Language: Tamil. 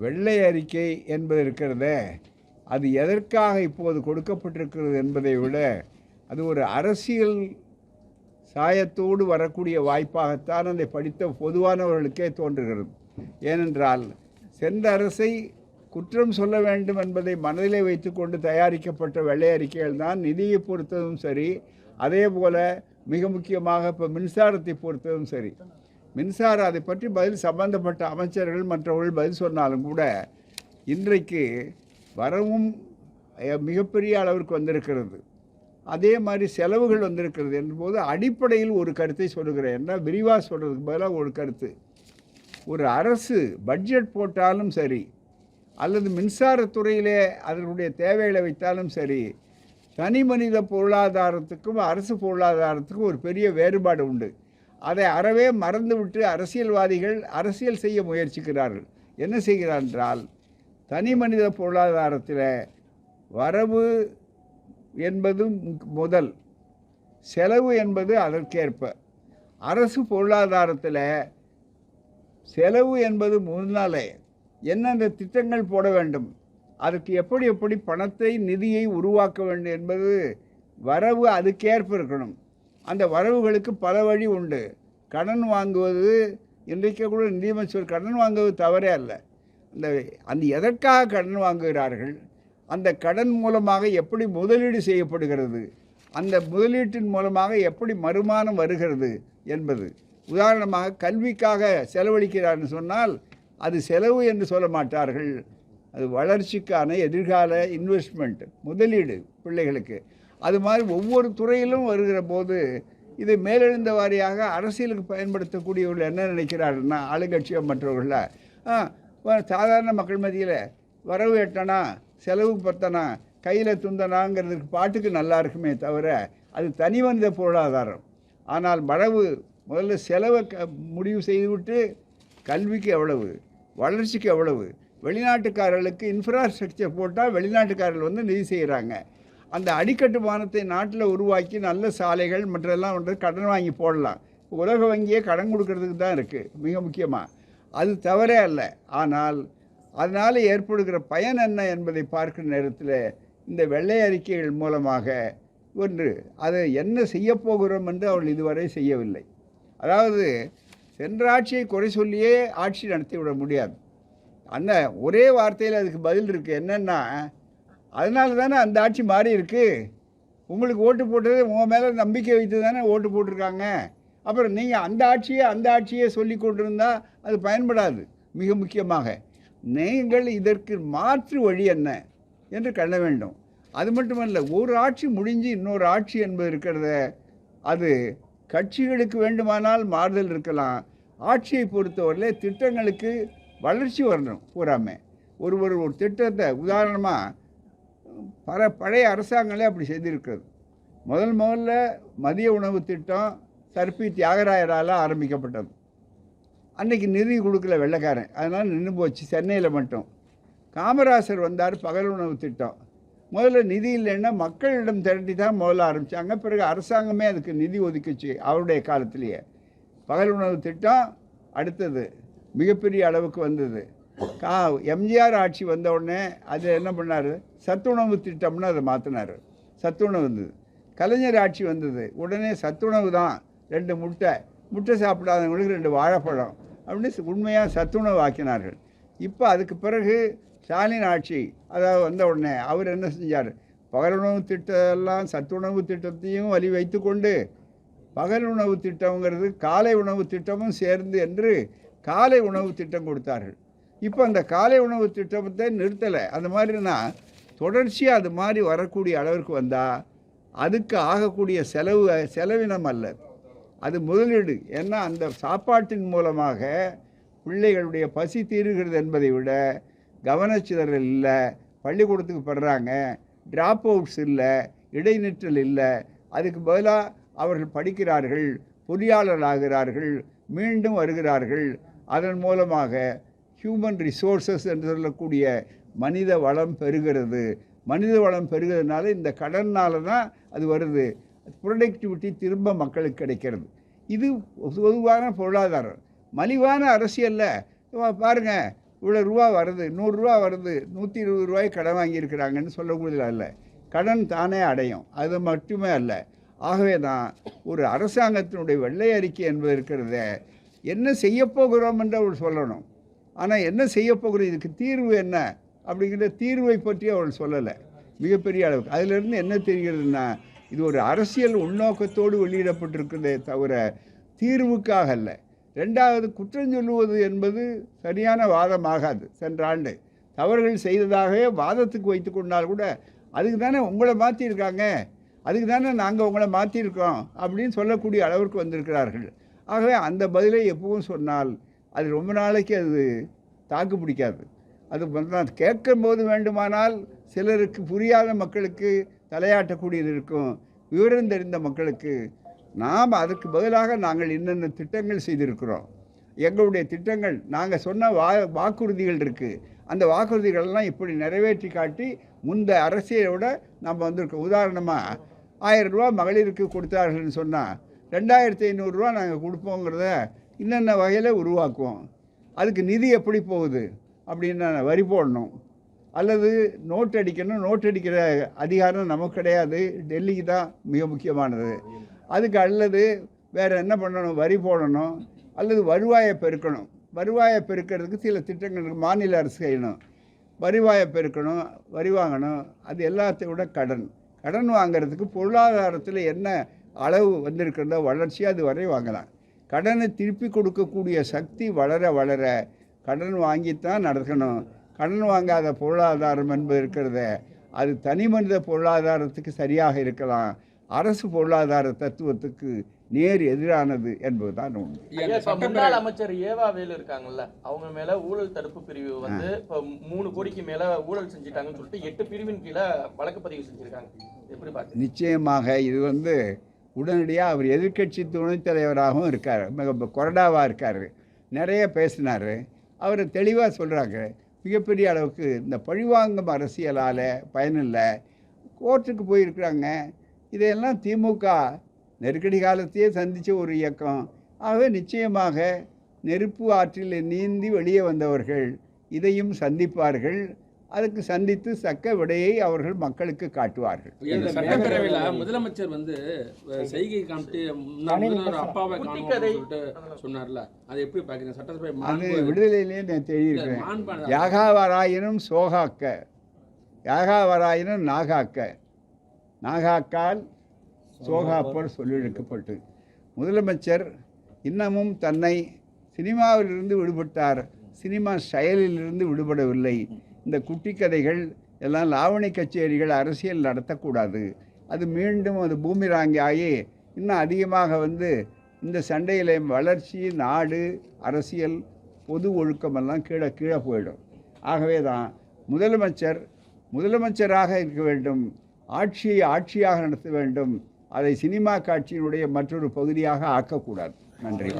வெள்ளை அறிக்கை என்பது இருக்கிறதே, அது எதற்காக இப்போது கொடுக்கப்பட்டிருக்கிறது என்பதை விட அது ஒரு அரசியல் சாயத்தோடு வரக்கூடிய வாய்ப்பாகத்தான் அதை படித்த பொதுவானவர்களுக்கே தோன்றுகிறது. ஏனென்றால் சென்ற அரசை குற்றம் சொல்ல வேண்டும் என்பதை மனதிலே வைத்துக்கொண்டு தயாரிக்கப்பட்ட வெள்ளை அறிக்கைகள் தான் நிதியை பொறுத்ததும் சரி, அதே போல் மிக முக்கியமாக இப்போ மின்சாரத்தை பொறுத்ததும் சரி. மின்சாரம் அதை பற்றி பதில் சம்பந்தப்பட்ட அமைச்சர்கள் மற்றவர்கள் பதில் சொன்னாலும் கூட இன்றைக்கு வரவும் மிகப்பெரிய அளவிற்கு வந்திருக்கிறது. அதே மாதிரி செலவுகள் வந்திருக்கிறது என்போது அடிப்படையில் ஒரு கருத்தை சொல்லுகிறேன். என்ன விரிவாக சொல்கிறதுக்கு பதிலாக ஒரு கருத்து. ஒரு அரசு பட்ஜெட் போட்டாலும் சரி, அல்லது மின்சாரத்துறையிலே அதனுடைய தேவைகளை வைத்தாலும் சரி, தனி மனித பொருளாதாரத்துக்கும் அரசு பொருளாதாரத்துக்கும் ஒரு பெரிய வேறுபாடு உண்டு. அதை அறவே மறந்துவிட்டு அரசியல்வாதிகள் அரசியல் செய்ய முயற்சிக்கிறார்கள். என்ன செய்கிறார் என்றால், தனி மனித பொருளாதாரத்தில் வரவு என்பது முதல், செலவு என்பது அதற்கேற்ப. அரசு பொருளாதாரத்தில் செலவு என்பது முன்னாலே என்னென்ன திட்டங்கள் போட வேண்டும், அதுக்கு எப்படி எப்படி பணத்தை நிதியை உருவாக்க வேண்டும் என்பது வரவு அதுக்கேற்ப இருக்கணும். அந்த வரவுகளுக்கு பல வழி உண்டு. கடன் வாங்குவது, இன்றைக்கு கூட நிதியமைச்சர் கடன் வாங்குவது தவறே அல்ல. அந்த எதற்காக கடன் வாங்குகிறார்கள், அந்த கடன் மூலமாக எப்படி முதலீடு செய்யப்படுகிறது, அந்த முதலீட்டின் மூலமாக எப்படி வருமானம் வருகிறது என்பது. உதாரணமாக கல்விக்காக செலவழிக்கிறார்னு சொன்னால் அது செலவு என்று சொல்ல மாட்டார்கள். அது வளர்ச்சிக்கான எதிர்கால இன்வெஸ்ட்மெண்ட், முதலீடு பிள்ளைகளுக்கு. அது மாதிரி ஒவ்வொரு துறையிலும் வருகிற போது இதை மேலெழுந்த வாரியாக அரசியலுக்கு பயன்படுத்தக்கூடியவர்கள் என்ன நினைக்கிறார்கள்னா, ஆளுங்கட்சியோ மற்றவர்கள சாதாரண மக்கள் மத்தியில் வரவு எட்டனா செலவு பத்தனா கையில் துந்தனாங்கிறதுக்கு பாட்டுக்கு நல்லா இருக்குமே தவிர அது தனி மனித பொருளாதாரம். ஆனால் வரவு முதல்ல செலவை முடிவு செய்துவிட்டு கல்விக்கு எவ்வளவு, வளர்ச்சிக்கு எவ்வளவு, வெளிநாட்டுக்காரர்களுக்கு இன்ஃப்ராஸ்ட்ரக்சர் போட்டால் வெளிநாட்டுக்காரர்கள் வந்து நிதி செய்கிறாங்க. அந்த அடிக்கட்டுமானத்தை நாட்டில் உருவாக்கி நல்ல சாலைகள் மற்றெல்லாம் வந்து கடன் வாங்கி போடலாம். உலக வங்கியே கடன் கொடுக்கறதுக்கு தான் இருக்குது மிக முக்கியமாக. அது தவறே அல்ல. ஆனால் அதனால் ஏற்படுகிற பயன் என்ன என்பதை பார்க்கிற நேரத்தில் இந்த வெள்ளை அறிக்கைகள் மூலமாக ஒன்று அதை என்ன செய்யப்போகிறோம் என்று அவர்கள் இதுவரை செய்யவில்லை. அதாவது சென்ற ஆட்சியை குறை சொல்லியே ஆட்சி நடத்திவிட முடியாது. அந்த ஒரே வார்த்தையில் அதுக்கு பதில் இருக்குது. என்னென்னா, அதனால தானே அந்த ஆட்சி மாறி இருக்குது. உங்களுக்கு ஓட்டு போட்டது உங்கள் மேலே நம்பிக்கை வைத்து தானே ஓட்டு போட்டிருக்காங்க. அப்புறம் நீங்கள் அந்த ஆட்சியே சொல்லி கொண்டிருந்தால் அது பயன்படாது. மிக முக்கியமாக நீங்கள் இதற்கு மாற்று வழி என்ன என்று கண்ண வேண்டும். அது மட்டுமல்ல, ஒரு ஆட்சி முடிஞ்சு இன்னொரு ஆட்சி என்பது இருக்கிறத, அது கட்சிகளுக்கு வேண்டுமானால் மாறுதல் இருக்கலாம். ஆட்சியை பொறுத்தவரையிலே திட்டங்களுக்கு வளர்ச்சி வரணும். பூராமே ஒரு திட்டத்தை உதாரணமாக பழைய அரசாங்கங்களே அப்படி செய்திருக்கிறது. முதல்ல மதிய உணவு திட்டம் சர்பி தியாகராயரால் ஆரம்பிக்கப்பட்டது. அன்றைக்கி நிதி கொடுக்கல வெள்ளைக்காரன், அதனால் நின்று போச்சு. சென்னையில் மட்டும் காமராசர் வந்தார், பகல் உணவு திட்டம். முதல்ல நிதி இல்லைன்னா மக்களிடம் திரட்டி தான் முதல்ல ஆரம்பித்தாங்க. பிறகு அரசாங்கமே அதுக்கு நிதி ஒதுக்கிச்சு அவருடைய காலத்திலேயே. பகல் உணவு திட்டம் அடுத்தது மிகப்பெரிய அளவுக்கு வந்தது. எம்ஜிஆர் ஆட்சி வந்த உடனே அது என்ன பண்ணார், சத்துணவு திட்டம்னு அதை மாற்றினார். சத்துணவு வந்தது. கலைஞர் ஆட்சி வந்தது, உடனே சத்துணவு தான், 2 முட்டை சாப்பிடாதவங்களுக்கு 2 வாழைப்பழம் அப்படின்னு உண்மையாக சத்துணவு ஆக்கினார்கள். இப்போ அதுக்கு பிறகு ஸ்டாலின் ஆட்சி அதாவது வந்த உடனே அவர் என்ன செஞ்சார், பகல் உணவு திட்டம்லாம் சத்துணவு திட்டத்தையும் வழி வைத்து கொண்டு பகல் உணவு திட்டங்கிறது காலை உணவு திட்டமும் சேர்ந்து என்று காலை உணவு திட்டம் கொடுத்தார்கள். இப்போ அந்த காலை உணவு திட்டத்தை நிறுத்தலை. அந்த மாதிரினா தொடர்ச்சியாக அது மாதிரி வரக்கூடிய அளவிற்கு வந்தால் அதுக்கு ஆகக்கூடிய செலவினம் அல்ல, அது முதலீடு. ஏன்னா அந்த சாப்பாட்டின் மூலமாக பிள்ளைகளுடைய பசி தீருகிறது என்பதை விட கவனச்சிதறல் இல்லை, பள்ளிக்கூடத்துக்கு படுறாங்க, ட்ராப் அவுட்ஸ் இல்லை, இடைநிற்றல் இல்லை. அதுக்கு பதிலாக அவர்கள் படிக்கிறார்கள், பொறியாளர் ஆகிறார்கள், மீண்டும் வருகிறார்கள். அதன் மூலமாக ஹியூமன் ரிசோர்ஸஸ் என்று சொல்லக்கூடிய மனித வளம் பெருகிறது. மனித வளம் பெருகிறதுனால இந்த கடனால் தான் அது வருது. ப்ரொடக்டிவிட்டி திரும்ப மக்களுக்கு கிடைக்கிறது. இது பொதுவான பொருளாதாரம். மலிவான அரசியலில் பாருங்கள், இவ்வளோ ரூபா வருது, 100 ரூபா வருது, 120 ரூபாய் கடன் வாங்கியிருக்கிறாங்கன்னு சொல்லக்கூடியது அல்ல. கடன் தானே அடையும், அது மட்டுமே அல்ல. ஆகவே தான் ஒரு அரசாங்கத்தினுடைய வெள்ளை அறிக்கை என்பது இருக்கிறத என்ன செய்யப்போகிறோம் என்று அவள் சொல்லணும். ஆனால் என்ன செய்யப்போகிறோம், இதுக்கு தீர்வு என்ன அப்படிங்கிற தீர்வை பற்றி அவள் சொல்லலை மிகப்பெரிய அளவுக்கு. அதிலிருந்து என்ன தெரிகிறதுனா, இது ஒரு அரசியல் உள்நோக்கத்தோடு வெளியிடப்பட்டிருக்கிறதே தவிர தீர்வுக்காக அல்ல. ரெண்டாவது, குற்றம் சொல்லுவது என்பது சரியான வாதமாகாது. சென்ற ஆண்டு தவறுகள் செய்ததாகவே வாதத்துக்கு வைத்து கொண்டால் கூட அதுக்கு தானே உங்களை மாற்றியிருக்காங்க, அதுக்கு தானே நாங்கள் உங்களை மாற்றிருக்கோம் அப்படின்னு சொல்லக்கூடிய அளவிற்கு வந்திருக்கிறார்கள். ஆகவே அந்த பதிலை எப்பவும் சொன்னால் அது ரொம்ப நாளைக்கு அது தாக்கு பிடிக்காது. அது கேட்கும்போது வேண்டுமானால் சிலருக்கு புரியாத மக்களுக்கு தலையாட்டக்கூடியது இருக்கும். விவரம் தெரிந்த மக்களுக்கு நாம் அதுக்கு பதிலாக நாங்கள் என்னென்ன திட்டங்கள் செய்திருக்கிறோம், எங்களுடைய திட்டங்கள் நாங்கள் சொன்ன வாக்குறுதிகள் இருக்குது, அந்த வாக்குறுதிகளெல்லாம் இப்படி நிறைவேற்றி காட்டி முந்த அரசியலோட நம்ம வந்திருக்கோம். உதாரணமாக 1000 ரூபா மகளிருக்கு கொடுத்தார்கள்னு சொன்னால் 2500 ரூபா நாங்கள் கொடுப்போங்கிறத இன்னென்ன வகையில் உருவாக்குவோம். அதுக்கு நிதி எப்படி போகுது அப்படின்னு வரி போடணும், அல்லது நோட் அடிக்கணும். நோட் அடிக்கிற அதிகாரம் நமக்கு கிடையாது, டெல்லிக்கு தான் மிக முக்கியமானது. அதுக்கு அல்லது வேறு என்ன பண்ணணும், வரி போடணும், அல்லது வருவாயை பெருக்கணும். வருவாயை பெருக்கிறதுக்கு சில திட்டங்களுக்கு மாநில அரசு செய்யணும். வருவாயை பெருக்கணும், வரி வாங்கணும். அது எல்லாத்தையும் விட கடன் வாங்கிறதுக்கு பொருளாதாரத்தில் என்ன அளவு வந்திருக்கிறதோ வளர்ச்சி அது வரை வாங்கலாம். கடனை திருப்பி கொடுக்கக்கூடிய சக்தி வளர வளர கடன் வாங்கித்தான் நடக்கணும். கடன் வாங்காத பொருளாதாரம் என்பது இருக்கிறத அது தனி மனித பொருளாதாரத்துக்கு சரியாக இருக்கலாம், அரசு பொருளாதார தத்துவத்துக்கு நேர் எதிரானது என்பதுதான் உண்மை. முன்னாள் அமைச்சர் ஏவா வேலு இருக்காங்கல்ல, அவங்க மேல ஊழல் தடுப்பு பிரிவு வந்து இப்போ 3 கோடிக்கு மேல ஊழல் செஞ்சுட்டாங்கன்னு சொல்லிட்டு 8 பிரிவின் கீழே வழக்கு பதிவு செஞ்சிருக்காங்க. எப்படி பார்த்து? நிச்சயமாக இது உடனடியாக அவர் எதிர்க்கட்சி துணைத் தலைவராகவும் இருக்கார், மிக கொறடாவாக இருக்கார், நிறைய பேசினார். அவர் தெளிவாக சொல்கிறாங்க, மிகப்பெரிய அளவுக்கு இந்த பழிவாங்கும் அரசியலால் பயனில்லை, கோர்ட்டுக்கு போயிருக்கிறாங்க. இதையெல்லாம் திமுக நெருக்கடி காலத்தையே சந்தித்த ஒரு இயக்கம். ஆகவே நிச்சயமாக நெருப்பு ஆற்றில் நீந்தி வெளியே வந்தவர்கள் இதையும் சந்திப்பார்கள். அதுக்கு சந்தித்து தக்க விடையை அவர்கள் மக்களுக்கு காட்டுவார்கள். சட்டப்பேரவையில் முதலமைச்சர் செய்கை காமிட்டு அப்பாவை சொல்லிட்டு சொன்னார்ல, அதை எப்படி பார்க்குறீங்க? சட்டசபை அது விடுதலையிலேயே நான் தெரிவிக்கிறேன். யாகாவராயினும் சோகாக்க, யாகாவராயினும் நாகாக்க, நாகாக்கால் சோகாப்பர் சொல்லியிருக்கப்பட்டு முதலமைச்சர் இன்னமும் தன்னை சினிமாவிலிருந்து விடுபட்டார், சினிமா செயலிலிருந்து விடுபடவில்லை. இந்த குட்டி கதைகள் எல்லாம் லாவணி கச்சேரிகள் அரசியல் நடத்தக்கூடாது. அது மீண்டும் அது பூமிராங்கி ஆகி இன்னும் அதிகமாக இந்த சண்டையில் வளர்ச்சி, நாடு, அரசியல், பொது ஒழுக்கமெல்லாம் கீழே போயிடும். ஆகவே தான் முதலமைச்சராக இருக்க வேண்டும், ஆட்சியை ஆட்சியாக நடத்த வேண்டும், அதை சினிமா காட்சியினுடைய மற்றொரு பகுதியாக ஆக்கக்கூடாது. நன்றி.